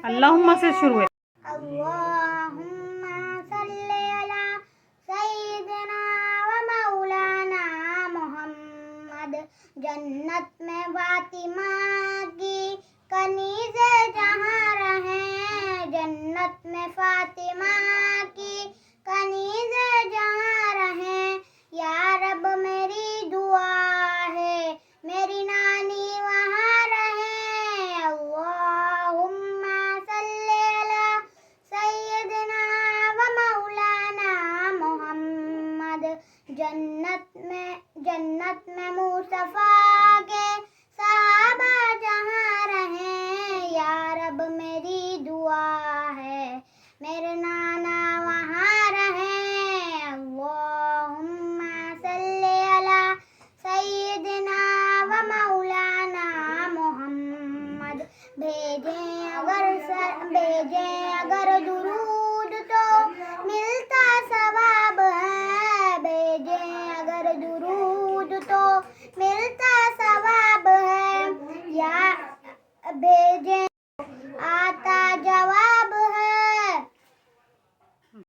अल्लाहुम्मा से शुरू है। अल्लाहुम्मा सल्ले अला सय्यिदना व मौलाना मोहम्मद। जन्नत में फातिमा की कनीज़ जहाँ रहे, जन्नत में फातिमा की कनीज़ जहाँ रहे। या रब मेरी दुआ है मेरी नानी वहाँ रहे। अल्लाहुम्मा सल्ले अला सय्यिदना व मौलाना मोहम्मद। जन्नत में मुस्तफा के सहाबा जहाँ रहे। या रब मेरी दुआ है मेरे नाना वहाँ रहे। अल्लाहुम्मा सल्ले अला सय्यिदना व मौलाना मोहम्मद। भेजें अगर दुरूद तो मिलता सवाब है। भेजें अगर दुरूद तो मिलता सवाब है। या भेजें